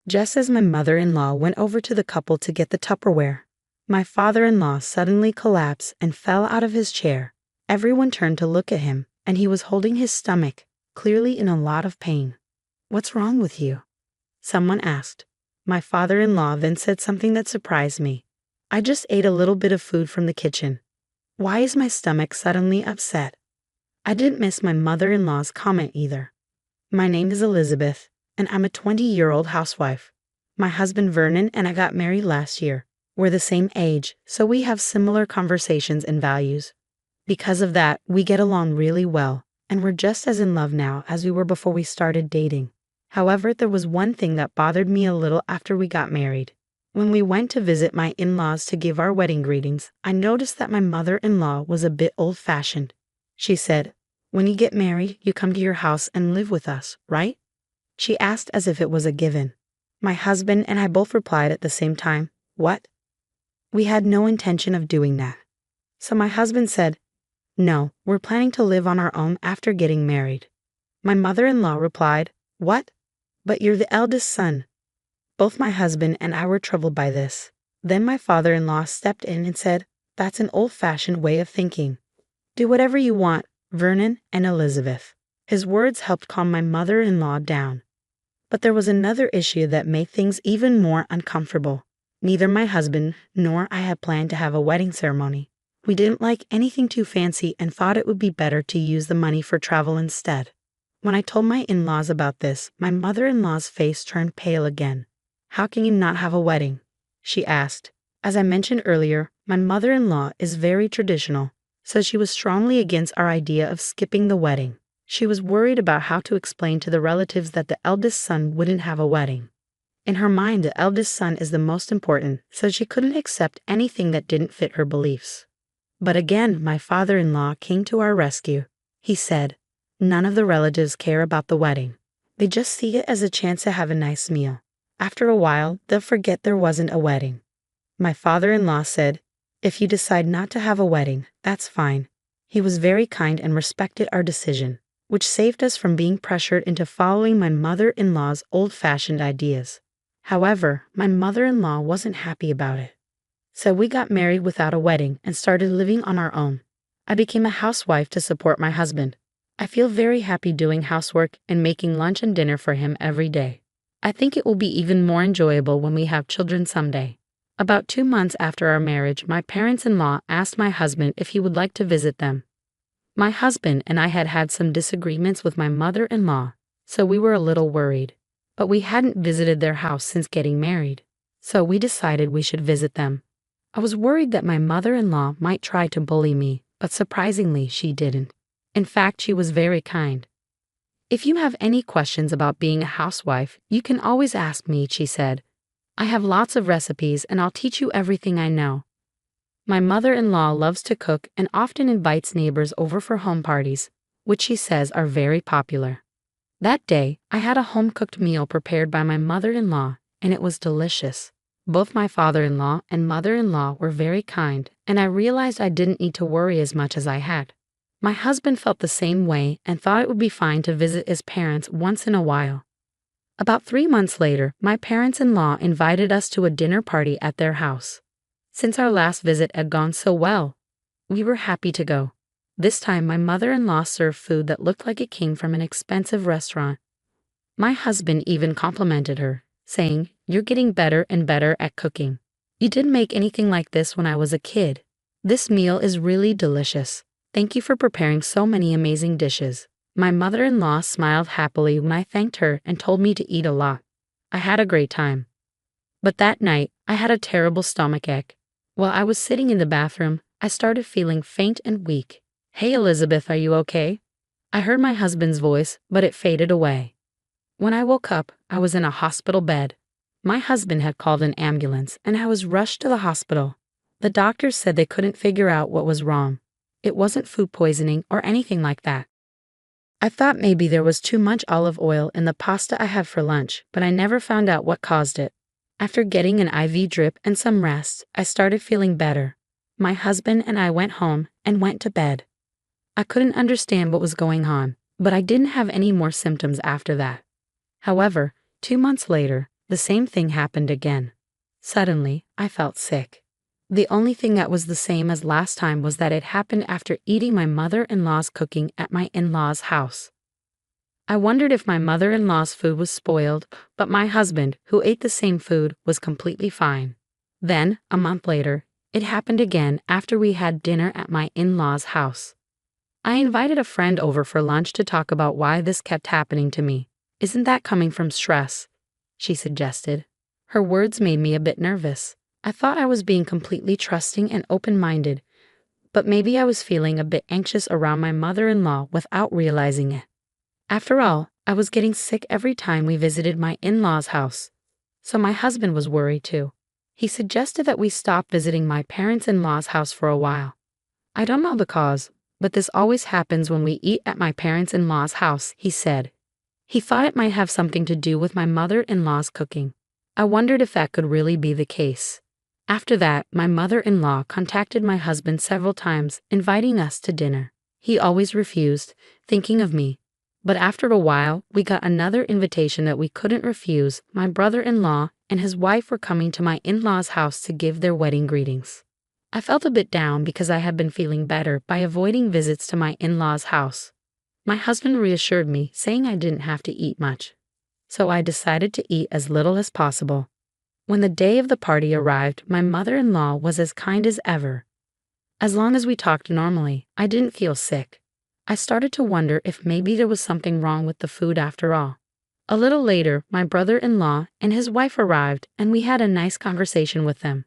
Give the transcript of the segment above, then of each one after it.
Just as my mother-in-law went over to the couple to get the Tupperware, my father-in-law suddenly collapsed and fell out of his chair. Everyone turned to look at him, and he was holding his stomach, clearly in a lot of pain. "What's wrong with you?" someone asked. My father-in-law then said something that surprised me. "I just ate a little bit of food from the kitchen. Why is my stomach suddenly upset?" I didn't miss my mother-in-law's comment either. "My name is Elizabeth, and I'm a 20-year-old housewife. My husband Vernon and I got married last year. We're the same age, so we have similar conversations and values. Because of that, we get along really well, and we're just as in love now as we were before we started dating. However, there was one thing that bothered me a little after we got married. When we went to visit my in-laws to give our wedding greetings, I noticed that my mother-in-law was a bit old-fashioned. She said, 'When you get married, you come to your house and live with us, right?' She asked as if it was a given. My husband and I both replied at the same time, 'What?' We had no intention of doing that. So my husband said, 'No, we're planning to live on our own after getting married.' My mother-in-law replied, 'What? But you're the eldest son.' Both my husband and I were troubled by this. Then my father-in-law stepped in and said, 'That's an old-fashioned way of thinking. Do whatever you want, Vernon and Elizabeth.' His words helped calm my mother-in-law down. But there was another issue that made things even more uncomfortable. Neither my husband nor I had planned to have a wedding ceremony. We didn't like anything too fancy and thought it would be better to use the money for travel instead. When I told my in-laws about this, my mother-in-law's face turned pale again. "How can you not have a wedding?" she asked. As I mentioned earlier, my mother-in-law is very traditional, so she was strongly against our idea of skipping the wedding. She was worried about how to explain to the relatives that the eldest son wouldn't have a wedding. In her mind, the eldest son is the most important, so she couldn't accept anything that didn't fit her beliefs. But again, my father-in-law came to our rescue. He said, "None of the relatives care about the wedding. They just see it as a chance to have a nice meal. After a while, they'll forget there wasn't a wedding." My father-in-law said, "If you decide not to have a wedding, that's fine." He was very kind and respected our decision, which saved us from being pressured into following my mother-in-law's old-fashioned ideas. However, my mother-in-law wasn't happy about it. So we got married without a wedding and started living on our own. I became a housewife to support my husband. I feel very happy doing housework and making lunch and dinner for him every day. I think it will be even more enjoyable when we have children someday. About 2 months after our marriage, my parents-in-law asked my husband if he would like to visit them. My husband and I had had some disagreements with my mother-in-law, so we were a little worried. But we hadn't visited their house since getting married, so we decided we should visit them. I was worried that my mother-in-law might try to bully me, but surprisingly, she didn't. In fact, she was very kind. "If you have any questions about being a housewife, you can always ask me," she said. "I have lots of recipes and I'll teach you everything I know." My mother-in-law loves to cook and often invites neighbors over for home parties, which she says are very popular. That day, I had a home-cooked meal prepared by my mother-in-law, and it was delicious. Both my father-in-law and mother-in-law were very kind, and I realized I didn't need to worry as much as I had. My husband felt the same way and thought it would be fine to visit his parents once in a while. About 3 months later, my parents-in-law invited us to a dinner party at their house. Since our last visit had gone so well, we were happy to go. This time, my mother-in-law served food that looked like it came from an expensive restaurant. My husband even complimented her, saying, "You're getting better and better at cooking. You didn't make anything like this when I was a kid. This meal is really delicious. Thank you for preparing so many amazing dishes." My mother-in-law smiled happily when I thanked her and told me to eat a lot. I had a great time. But that night, I had a terrible stomachache. While I was sitting in the bathroom, I started feeling faint and weak. "Hey Elizabeth, are you okay?" I heard my husband's voice, but it faded away. When I woke up, I was in a hospital bed. My husband had called an ambulance, and I was rushed to the hospital. The doctors said they couldn't figure out what was wrong. It wasn't food poisoning or anything like that. I thought maybe there was too much olive oil in the pasta I had for lunch, but I never found out what caused it. After getting an IV drip and some rest, I started feeling better. My husband and I went home and went to bed. I couldn't understand what was going on, but I didn't have any more symptoms after that. However, 2 months later, The same thing happened again. Suddenly, I felt sick. The only thing that was the same as last time was that it happened after eating my mother-in-law's cooking at my in-laws' house. I wondered if my mother-in-law's food was spoiled, but my husband, who ate the same food, was completely fine. Then, a month later, it happened again after we had dinner at my in-laws' house. I invited a friend over for lunch to talk about why this kept happening to me. "Isn't that coming from stress?" she suggested. Her words made me a bit nervous. I thought I was being completely trusting and open-minded, but maybe I was feeling a bit anxious around my mother-in-law without realizing it. After all, I was getting sick every time we visited my in-laws' house, so my husband was worried too. He suggested that we stop visiting my parents-in-law's house for a while. "I don't know the cause, but this always happens when we eat at my parents-in-law's house," he said. He thought it might have something to do with my mother-in-law's cooking. I wondered if that could really be the case. After that, my mother-in-law contacted my husband several times, inviting us to dinner. He always refused, thinking of me. But after a while, we got another invitation that we couldn't refuse. My brother-in-law and his wife were coming to my in-laws' house to give their wedding greetings. I felt a bit down because I had been feeling better by avoiding visits to my in-laws' house. My husband reassured me, saying I didn't have to eat much. So I decided to eat as little as possible. When the day of the party arrived, my mother-in-law was as kind as ever. As long as we talked normally, I didn't feel sick. I started to wonder if maybe there was something wrong with the food after all. A little later, my brother-in-law and his wife arrived, and we had a nice conversation with them.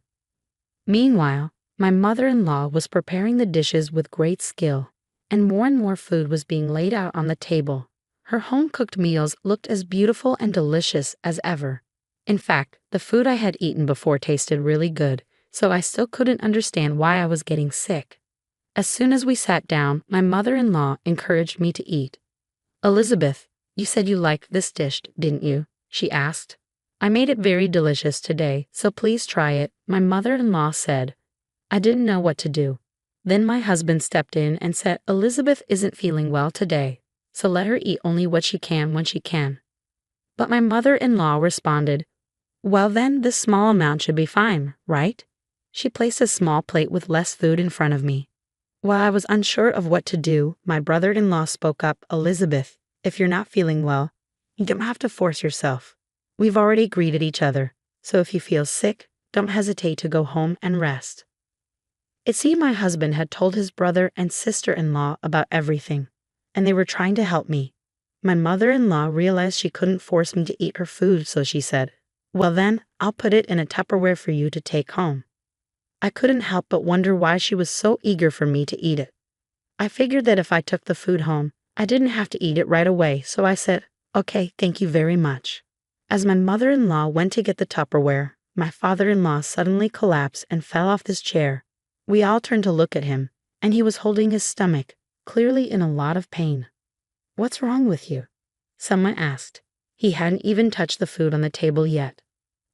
Meanwhile, my mother-in-law was preparing the dishes with great skill, and more food was being laid out on the table. Her home-cooked meals looked as beautiful and delicious as ever. In fact, the food I had eaten before tasted really good, so I still couldn't understand why I was getting sick. As soon as we sat down, my mother-in-law encouraged me to eat. "Elizabeth, you said you liked this dish, didn't you?" she asked. "I made it very delicious today, so please try it," my mother-in-law said. I didn't know what to do. Then my husband stepped in and said Elizabeth isn't feeling well today, so let her eat only what she can when she can. But my mother-in-law responded, "Well then, this small amount should be fine, right?" She placed a small plate with less food in front of me. While I was unsure of what to do, my brother-in-law spoke up, "Elizabeth, if you're not feeling well, you don't have to force yourself. We've already greeted each other, so if you feel sick, don't hesitate to go home and rest." It seemed my husband had told his brother and sister-in-law about everything, and they were trying to help me. My mother-in-law realized she couldn't force me to eat her food, so she said, "Well then, I'll put it in a Tupperware for you to take home." I couldn't help but wonder why she was so eager for me to eat it. I figured that if I took the food home, I didn't have to eat it right away, so I said, "Okay, thank you very much." As my mother-in-law went to get the Tupperware, my father-in-law suddenly collapsed and fell off his chair. We all turned to look at him, and he was holding his stomach, clearly in a lot of pain. "What's wrong with you?" someone asked. He hadn't even touched the food on the table yet.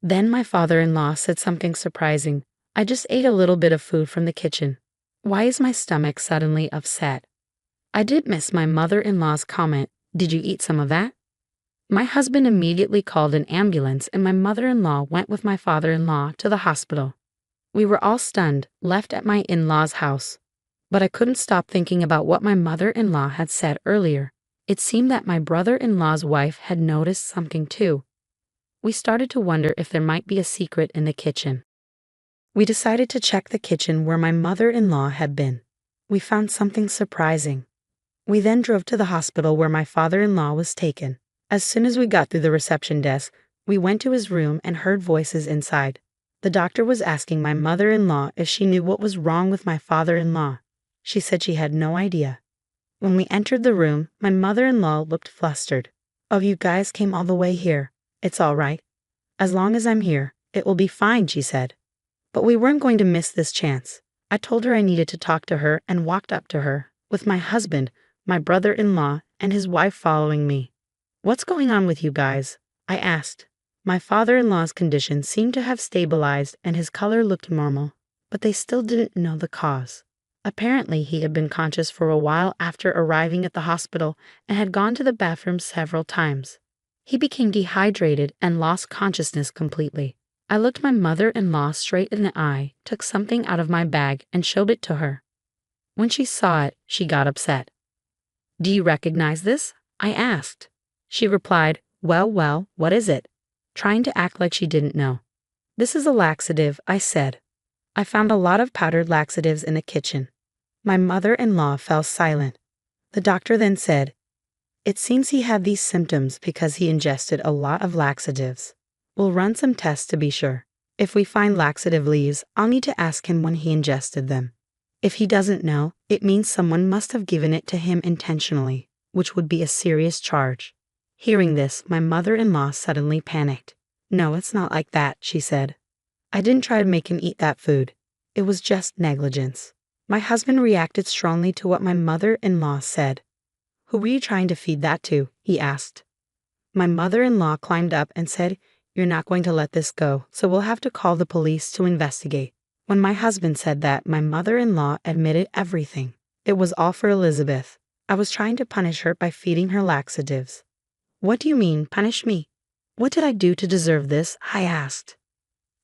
Then my father-in-law said something surprising. "I just ate a little bit of food from the kitchen. Why is my stomach suddenly upset?" I did miss my mother-in-law's comment, "Did you eat some of that?" My husband immediately called an ambulance, and my mother-in-law went with my father-in-law to the hospital. We were all stunned, left at my in-laws' house. But I couldn't stop thinking about what my mother-in-law had said earlier. It seemed that my brother-in-law's wife had noticed something too. We started to wonder if there might be a secret in the kitchen. We decided to check the kitchen where my mother-in-law had been. We found something surprising. We then drove to the hospital where my father-in-law was taken. As soon as we got through the reception desk, we went to his room and heard voices inside. The doctor was asking my mother-in-law if she knew what was wrong with my father-in-law. She said she had no idea. When we entered the room, my mother-in-law looked flustered. "Oh, you guys came all the way here. It's all right. As long as I'm here, it will be fine," she said. But we weren't going to miss this chance. I told her I needed to talk to her and walked up to her, with my husband, my brother-in-law, and his wife following me. "What's going on with you guys?" I asked. My father-in-law's condition seemed to have stabilized and his color looked normal, but they still didn't know the cause. Apparently, he had been conscious for a while after arriving at the hospital and had gone to the bathroom several times. He became dehydrated and lost consciousness completely. I looked my mother-in-law straight in the eye, took something out of my bag, and showed it to her. When she saw it, she got upset. "Do you recognize this?" I asked. She replied, well, what is it?" trying to act like she didn't know. "This is a laxative," I said. I found a lot of powdered laxatives in the kitchen. My mother-in-law fell silent. The doctor then said, "It seems he had these symptoms because he ingested a lot of laxatives. We'll run some tests to be sure. If we find laxative leaves, I'll need to ask him when he ingested them. If he doesn't know, it means someone must have given it to him intentionally, which would be a serious charge." Hearing this, my mother-in-law suddenly panicked. "No, it's not like that," she said. "I didn't try to make him eat that food. It was just negligence." My husband reacted strongly to what my mother-in-law said. "Who were you trying to feed that to?" he asked. My mother-in-law climbed up and said, "You're not going to let this go, so we'll have to call the police to investigate." When my husband said that, my mother-in-law admitted everything. It was all for Elizabeth. I was trying to punish her by feeding her laxatives. "What do you mean, punish me? What did I do to deserve this?" I asked.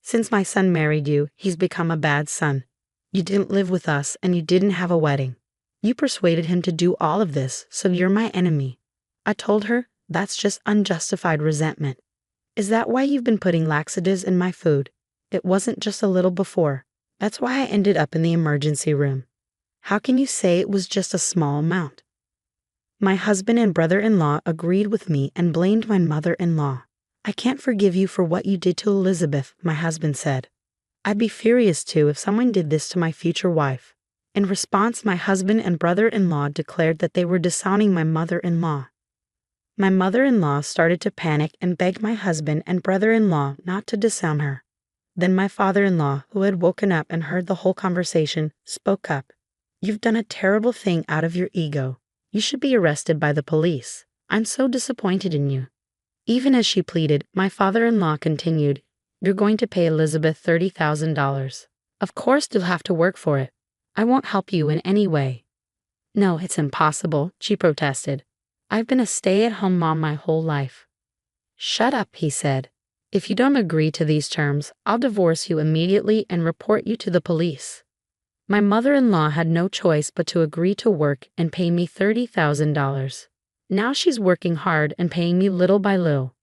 "Since my son married you, he's become a bad son. You didn't live with us and you didn't have a wedding. You persuaded him to do all of this, so you're my enemy." I told her, "That's just unjustified resentment." "Is that why you've been putting laxatives in my food?" "It wasn't just a little before. That's why I ended up in the emergency room." "How can you say it was just a small amount?" My husband and brother-in-law agreed with me and blamed my mother-in-law. "I can't forgive you for what you did to Elizabeth," my husband said. "I'd be furious too if someone did this to my future wife." In response, my husband and brother-in-law declared that they were disowning my mother-in-law. My mother-in-law started to panic and begged my husband and brother-in-law not to disown her. Then my father-in-law, who had woken up and heard the whole conversation, spoke up. "You've done a terrible thing out of your ego. You should be arrested by the police. I'm so disappointed in you." Even as she pleaded, my father-in-law continued, "You're going to pay Elizabeth $30,000. Of course you'll have to work for it. I won't help you in any way." "No, it's impossible," she protested. "I've been a stay-at-home mom my whole life." "Shut up," he said. "If you don't agree to these terms, I'll divorce you immediately and report you to the police." My mother-in-law had no choice but to agree to work and pay me $30,000. Now she's working hard and paying me little by little.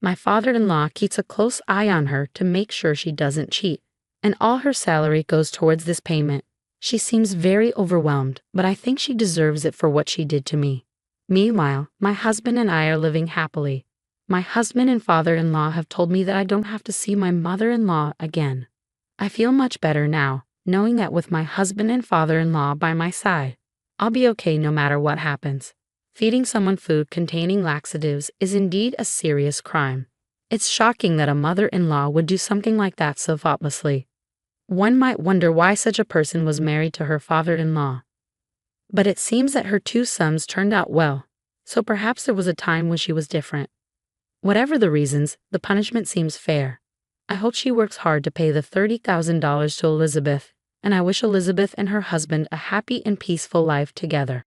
My father-in-law keeps a close eye on her to make sure she doesn't cheat, and all her salary goes towards this payment. She seems very overwhelmed, but I think she deserves it for what she did to me. Meanwhile, my husband and I are living happily. My husband and father-in-law have told me that I don't have to see my mother-in-law again. I feel much better now, knowing that with my husband and father-in-law by my side, I'll be okay no matter what happens. Feeding someone food containing laxatives is indeed a serious crime. It's shocking that a mother-in-law would do something like that so thoughtlessly. One might wonder why such a person was married to her father-in-law. But it seems that her two sons turned out well, so perhaps there was a time when she was different. Whatever the reasons, the punishment seems fair. I hope she works hard to pay the $30,000 to Elizabeth, and I wish Elizabeth and her husband a happy and peaceful life together.